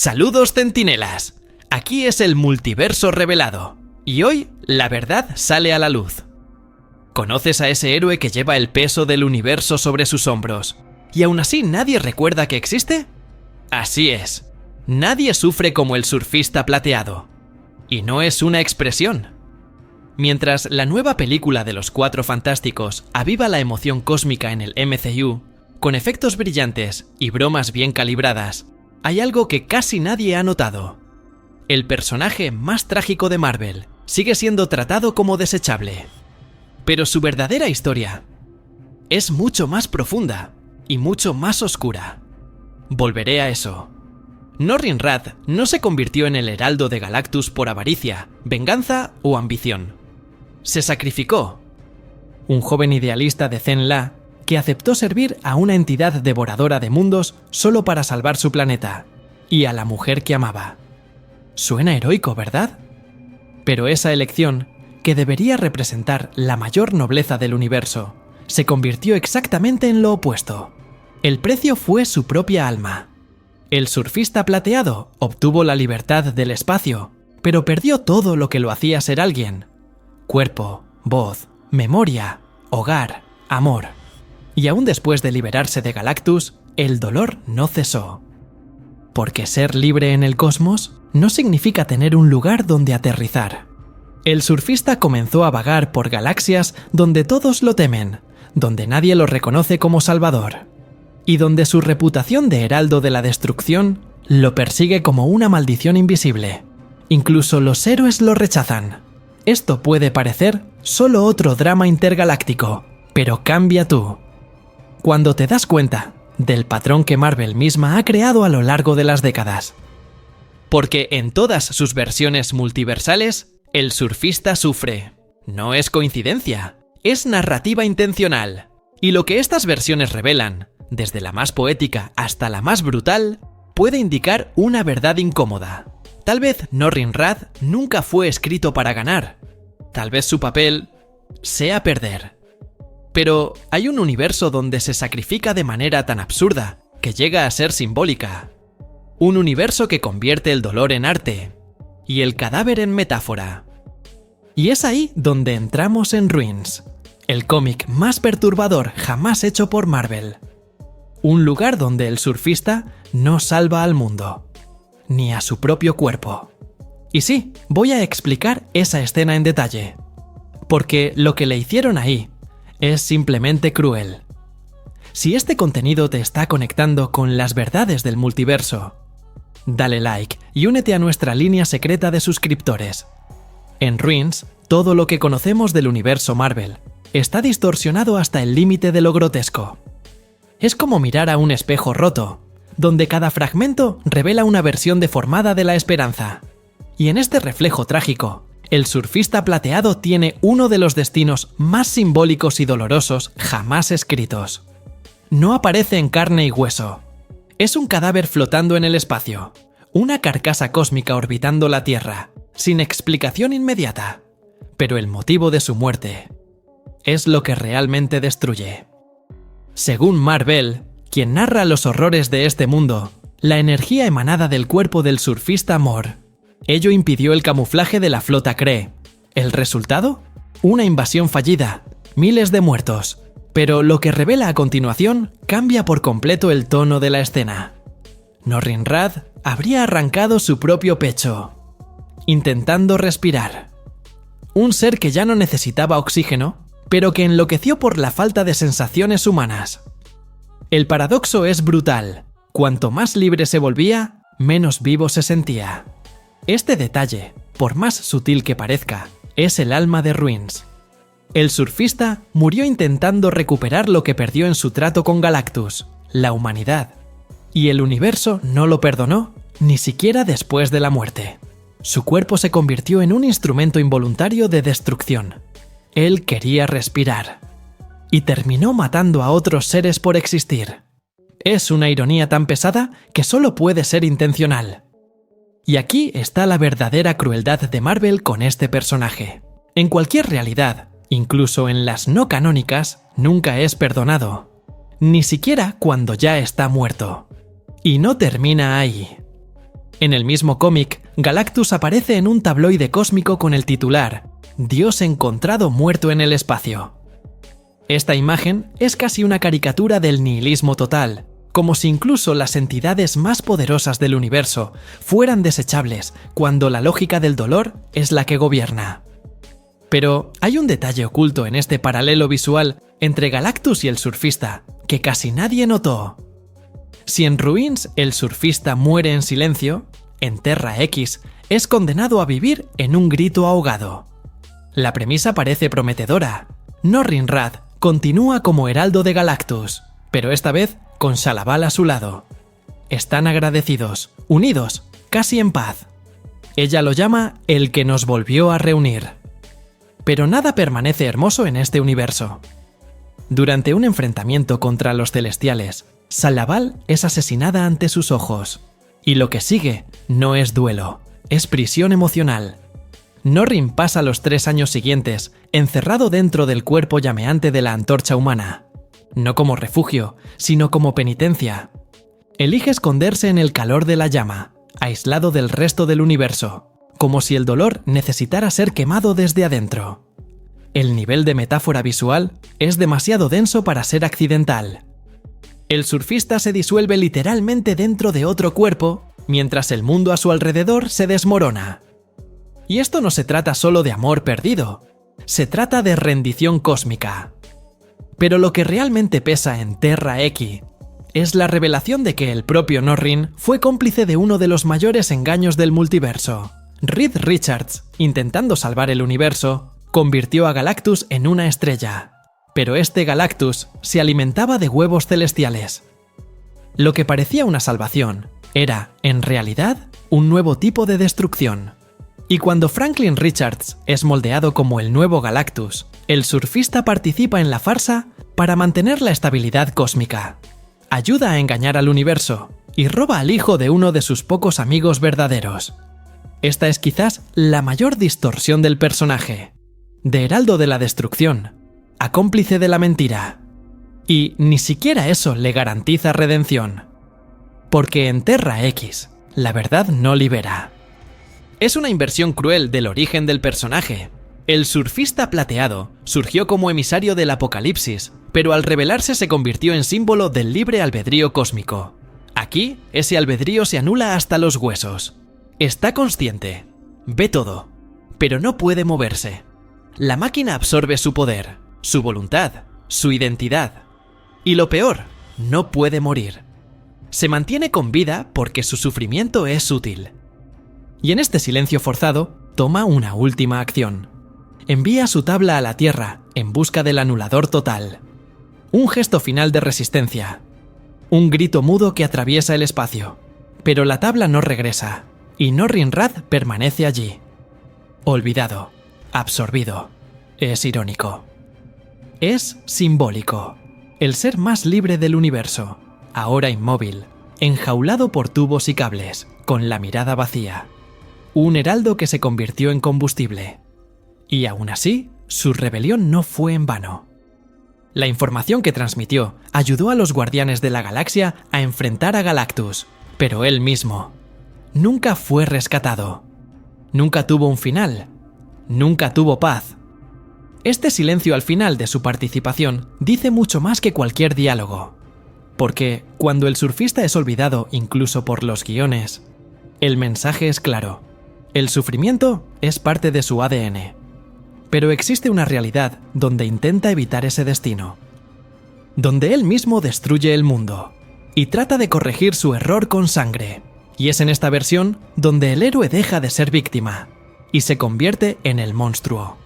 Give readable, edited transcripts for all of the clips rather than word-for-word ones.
Saludos centinelas, aquí es el multiverso revelado, y hoy la verdad sale a la luz. ¿Conoces a ese héroe que lleva el peso del universo sobre sus hombros, y aún así nadie recuerda que existe? Así es, nadie sufre como el surfista plateado, y no es una expresión. Mientras la nueva película de los Cuatro Fantásticos aviva la emoción cósmica en el MCU, con efectos brillantes y bromas bien calibradas, hay algo que casi nadie ha notado. El personaje más trágico de Marvel sigue siendo tratado como desechable. Pero su verdadera historia es mucho más profunda y mucho más oscura. Volveré a eso. Norrin Radd no se convirtió en el heraldo de Galactus por avaricia, venganza o ambición. Se sacrificó. Un joven idealista de Zen-La que aceptó servir a una entidad devoradora de mundos solo para salvar su planeta y a la mujer que amaba. Suena heroico, ¿verdad? Pero esa elección, que debería representar la mayor nobleza del universo, se convirtió exactamente en lo opuesto. El precio fue su propia alma. El surfista plateado obtuvo la libertad del espacio, pero perdió todo lo que lo hacía ser alguien: cuerpo, voz, memoria, hogar, amor. Y aún después de liberarse de Galactus, el dolor no cesó. Porque ser libre en el cosmos no significa tener un lugar donde aterrizar. El surfista comenzó a vagar por galaxias donde todos lo temen, donde nadie lo reconoce como salvador, y donde su reputación de heraldo de la destrucción lo persigue como una maldición invisible. Incluso los héroes lo rechazan. Esto puede parecer solo otro drama intergaláctico, pero cambia tú cuando te das cuenta del patrón que Marvel misma ha creado a lo largo de las décadas. Porque en todas sus versiones multiversales, el surfista sufre. No es coincidencia, es narrativa intencional. Y lo que estas versiones revelan, desde la más poética hasta la más brutal, puede indicar una verdad incómoda. Tal vez Norrin Radd nunca fue escrito para ganar. Tal vez su papel sea perder. Pero hay un universo donde se sacrifica de manera tan absurda que llega a ser simbólica. Un universo que convierte el dolor en arte y el cadáver en metáfora. Y es ahí donde entramos en Ruins, el cómic más perturbador jamás hecho por Marvel. Un lugar donde el surfista no salva al mundo, ni a su propio cuerpo. Y sí, voy a explicar esa escena en detalle, porque lo que le hicieron ahí es simplemente cruel. Si este contenido te está conectando con las verdades del multiverso, dale like y únete a nuestra línea secreta de suscriptores. En Ruins, todo lo que conocemos del universo Marvel está distorsionado hasta el límite de lo grotesco. Es como mirar a un espejo roto, donde cada fragmento revela una versión deformada de la esperanza. Y en este reflejo trágico, el surfista plateado tiene uno de los destinos más simbólicos y dolorosos jamás escritos. No aparece en carne y hueso. Es un cadáver flotando en el espacio, una carcasa cósmica orbitando la Tierra, sin explicación inmediata. Pero el motivo de su muerte es lo que realmente destruye. Según Marvel, quien narra los horrores de este mundo, la energía emanada del cuerpo del surfista Mor. Ello impidió el camuflaje de la flota Kree. ¿El resultado? Una invasión fallida, miles de muertos. Pero lo que revela a continuación cambia por completo el tono de la escena. Norrin Radd habría arrancado su propio pecho, intentando respirar. Un ser que ya no necesitaba oxígeno, pero que enloqueció por la falta de sensaciones humanas. El paradoxo es brutal. Cuanto más libre se volvía, menos vivo se sentía. Este detalle, por más sutil que parezca, es el alma de Ruins. El surfista murió intentando recuperar lo que perdió en su trato con Galactus, la humanidad. Y el universo no lo perdonó, ni siquiera después de la muerte. Su cuerpo se convirtió en un instrumento involuntario de destrucción. Él quería respirar. Y terminó matando a otros seres por existir. Es una ironía tan pesada que solo puede ser intencional. Y aquí está la verdadera crueldad de Marvel con este personaje. En cualquier realidad, incluso en las no canónicas, nunca es perdonado. Ni siquiera cuando ya está muerto. Y no termina ahí. En el mismo cómic, Galactus aparece en un tabloide cósmico con el titular «Dios encontrado muerto en el espacio». Esta imagen es casi una caricatura del nihilismo total, como si incluso las entidades más poderosas del universo fueran desechables cuando la lógica del dolor es la que gobierna. Pero hay un detalle oculto en este paralelo visual entre Galactus y el surfista, que casi nadie notó. Si en Ruins el surfista muere en silencio, en Terra X es condenado a vivir en un grito ahogado. La premisa parece prometedora. Norrin Radd continúa como heraldo de Galactus, pero esta vez con Shalla-Bal a su lado. Están agradecidos, unidos, casi en paz. Ella lo llama el que nos volvió a reunir. Pero nada permanece hermoso en este universo. Durante un enfrentamiento contra los celestiales, Shalla-Bal es asesinada ante sus ojos. Y lo que sigue no es duelo, es prisión emocional. Norrin pasa los 3 años siguientes encerrado dentro del cuerpo llameante de la antorcha humana. No como refugio, sino como penitencia. Elige esconderse en el calor de la llama, aislado del resto del universo, como si el dolor necesitara ser quemado desde adentro. El nivel de metáfora visual es demasiado denso para ser accidental. El surfista se disuelve literalmente dentro de otro cuerpo, mientras el mundo a su alrededor se desmorona. Y esto no se trata solo de amor perdido, se trata de rendición cósmica. Pero lo que realmente pesa en Terra X es la revelación de que el propio Norrin fue cómplice de uno de los mayores engaños del multiverso. Reed Richards, intentando salvar el universo, convirtió a Galactus en una estrella. Pero este Galactus se alimentaba de huevos celestiales. Lo que parecía una salvación era, en realidad, un nuevo tipo de destrucción. Y cuando Franklin Richards es moldeado como el nuevo Galactus, el surfista participa en la farsa para mantener la estabilidad cósmica. Ayuda a engañar al universo y roba al hijo de uno de sus pocos amigos verdaderos. Esta es quizás la mayor distorsión del personaje. De heraldo de la destrucción a cómplice de la mentira. Y ni siquiera eso le garantiza redención. Porque en Terra X, la verdad no libera. Es una inversión cruel del origen del personaje. El surfista plateado surgió como emisario del apocalipsis, pero al revelarse se convirtió en símbolo del libre albedrío cósmico. Aquí, ese albedrío se anula hasta los huesos. Está consciente, ve todo, pero no puede moverse. La máquina absorbe su poder, su voluntad, su identidad. Y lo peor, no puede morir. Se mantiene con vida porque su sufrimiento es útil. Y en este silencio forzado, toma una última acción. Envía su tabla a la Tierra en busca del anulador total. Un gesto final de resistencia. Un grito mudo que atraviesa el espacio. Pero la tabla no regresa, y Norrin Radd permanece allí. Olvidado, absorbido. Es irónico. Es simbólico. El ser más libre del universo, ahora inmóvil, enjaulado por tubos y cables, con la mirada vacía. Un heraldo que se convirtió en combustible. Y aún así, su rebelión no fue en vano. La información que transmitió ayudó a los Guardianes de la Galaxia a enfrentar a Galactus, pero él mismo nunca fue rescatado. Nunca tuvo un final. Nunca tuvo paz. Este silencio al final de su participación dice mucho más que cualquier diálogo. Porque cuando el surfista es olvidado incluso por los guiones, el mensaje es claro. El sufrimiento es parte de su ADN. Pero existe una realidad donde intenta evitar ese destino. Donde él mismo destruye el mundo y trata de corregir su error con sangre. Y es en esta versión donde el héroe deja de ser víctima y se convierte en el monstruo.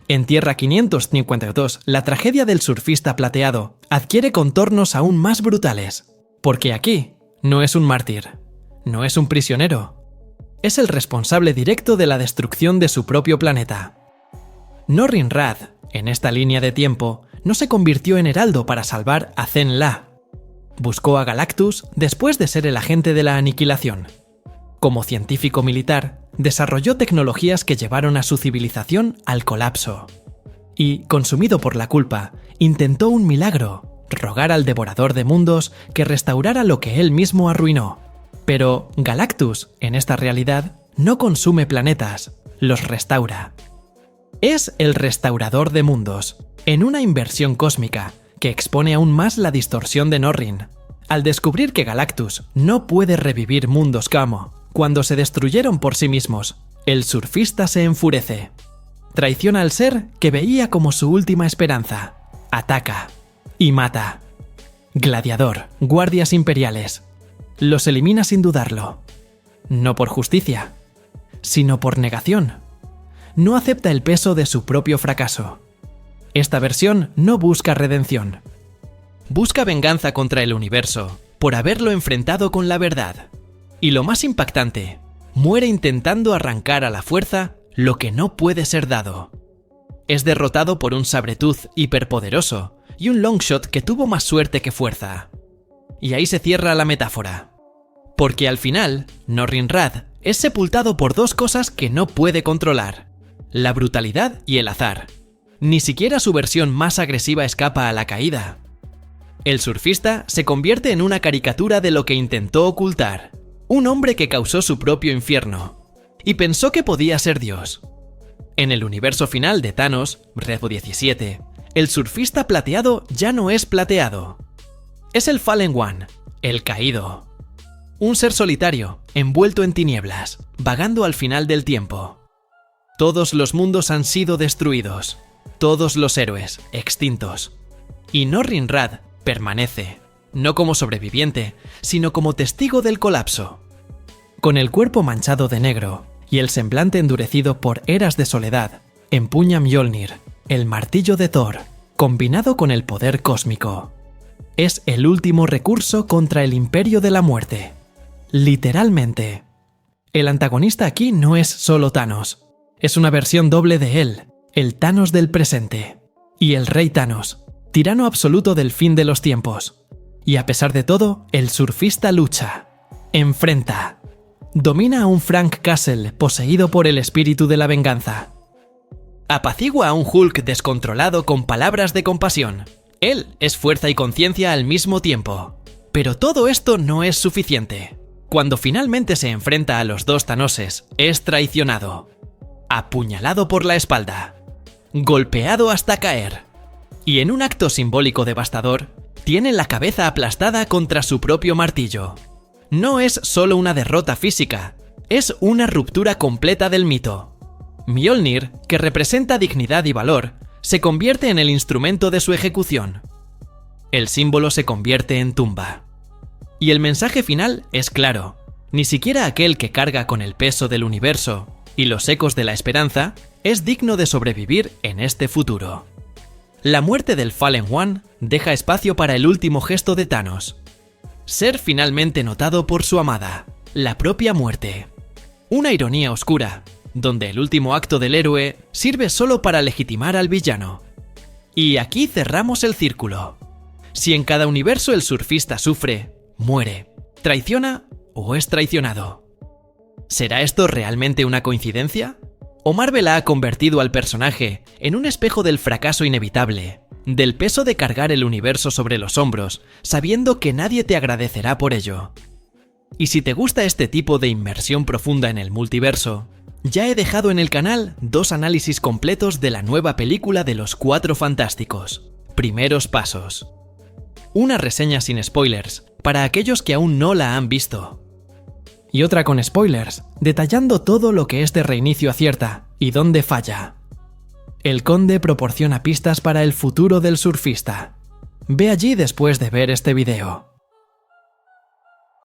En Tierra 552, la tragedia del surfista plateado adquiere contornos aún más brutales, porque aquí no es un mártir, no es un prisionero, es el responsable directo de la destrucción de su propio planeta. Norrin Radd, en esta línea de tiempo, no se convirtió en heraldo para salvar a Zen-La. Buscó a Galactus después de ser el agente de la aniquilación. Como científico militar, desarrolló tecnologías que llevaron a su civilización al colapso. Y, consumido por la culpa, intentó un milagro, rogar al devorador de mundos que restaurara lo que él mismo arruinó. Pero Galactus, en esta realidad, no consume planetas, los restaura. Es el restaurador de mundos, en una inversión cósmica que expone aún más la distorsión de Norrin. Al descubrir que Galactus no puede revivir mundos Kamo, cuando se destruyeron por sí mismos, el surfista se enfurece. Traiciona al ser que veía como su última esperanza. Ataca y mata. Gladiador, guardias imperiales. Los elimina sin dudarlo. No por justicia, sino por negación. No acepta el peso de su propio fracaso. Esta versión no busca redención. Busca venganza contra el universo por haberlo enfrentado con la verdad. Y lo más impactante, muere intentando arrancar a la fuerza lo que no puede ser dado. Es derrotado por un sabretooth hiperpoderoso y un longshot que tuvo más suerte que fuerza. Y ahí se cierra la metáfora. Porque al final, Norrin Radd es sepultado por dos cosas que no puede controlar: la brutalidad y el azar. Ni siquiera su versión más agresiva escapa a la caída. El surfista se convierte en una caricatura de lo que intentó ocultar, un hombre que causó su propio infierno, y pensó que podía ser Dios. En el universo final de Thanos, Revo 17, el surfista plateado ya no es plateado. Es el Fallen One, el caído. Un ser solitario, envuelto en tinieblas, vagando al final del tiempo. Todos los mundos han sido destruidos, todos los héroes extintos. Y Norrin Radd permanece, no como sobreviviente, sino como testigo del colapso. Con el cuerpo manchado de negro y el semblante endurecido por eras de soledad, empuña Mjolnir, el martillo de Thor, combinado con el poder cósmico. Es el último recurso contra el Imperio de la Muerte. Literalmente. El antagonista aquí no es solo Thanos, es una versión doble de él, el Thanos del presente. Y el Rey Thanos, tirano absoluto del fin de los tiempos. Y a pesar de todo, el surfista lucha, enfrenta, domina a un Frank Castle poseído por el espíritu de la venganza. Apacigua a un Hulk descontrolado con palabras de compasión. Él es fuerza y conciencia al mismo tiempo. Pero todo esto no es suficiente. Cuando finalmente se enfrenta a los dos Thanoses, es traicionado, apuñalado por la espalda, golpeado hasta caer. Y en un acto simbólico devastador, tiene la cabeza aplastada contra su propio martillo. No es solo una derrota física, es una ruptura completa del mito. Mjolnir, que representa dignidad y valor, se convierte en el instrumento de su ejecución. El símbolo se convierte en tumba. Y el mensaje final es claro: ni siquiera aquel que carga con el peso del universo y los ecos de la esperanza es digno de sobrevivir en este futuro. La muerte del Fallen One deja espacio para el último gesto de Thanos: ser finalmente notado por su amada, la propia muerte. Una ironía oscura, donde el último acto del héroe sirve solo para legitimar al villano. Y aquí cerramos el círculo. Si en cada universo el surfista sufre, muere, traiciona o es traicionado. ¿Será esto realmente una coincidencia? ¿O Marvel ha convertido al personaje en un espejo del fracaso inevitable, del peso de cargar el universo sobre los hombros, sabiendo que nadie te agradecerá por ello? Y si te gusta este tipo de inmersión profunda en el multiverso, ya he dejado en el canal 2 análisis completos de la nueva película de los Cuatro Fantásticos, Primeros Pasos. Una reseña sin spoilers, para aquellos que aún no la han visto. Y otra con spoilers, detallando todo lo que este reinicio acierta y dónde falla. El Conde proporciona pistas para el futuro del surfista. Ve allí después de ver este video.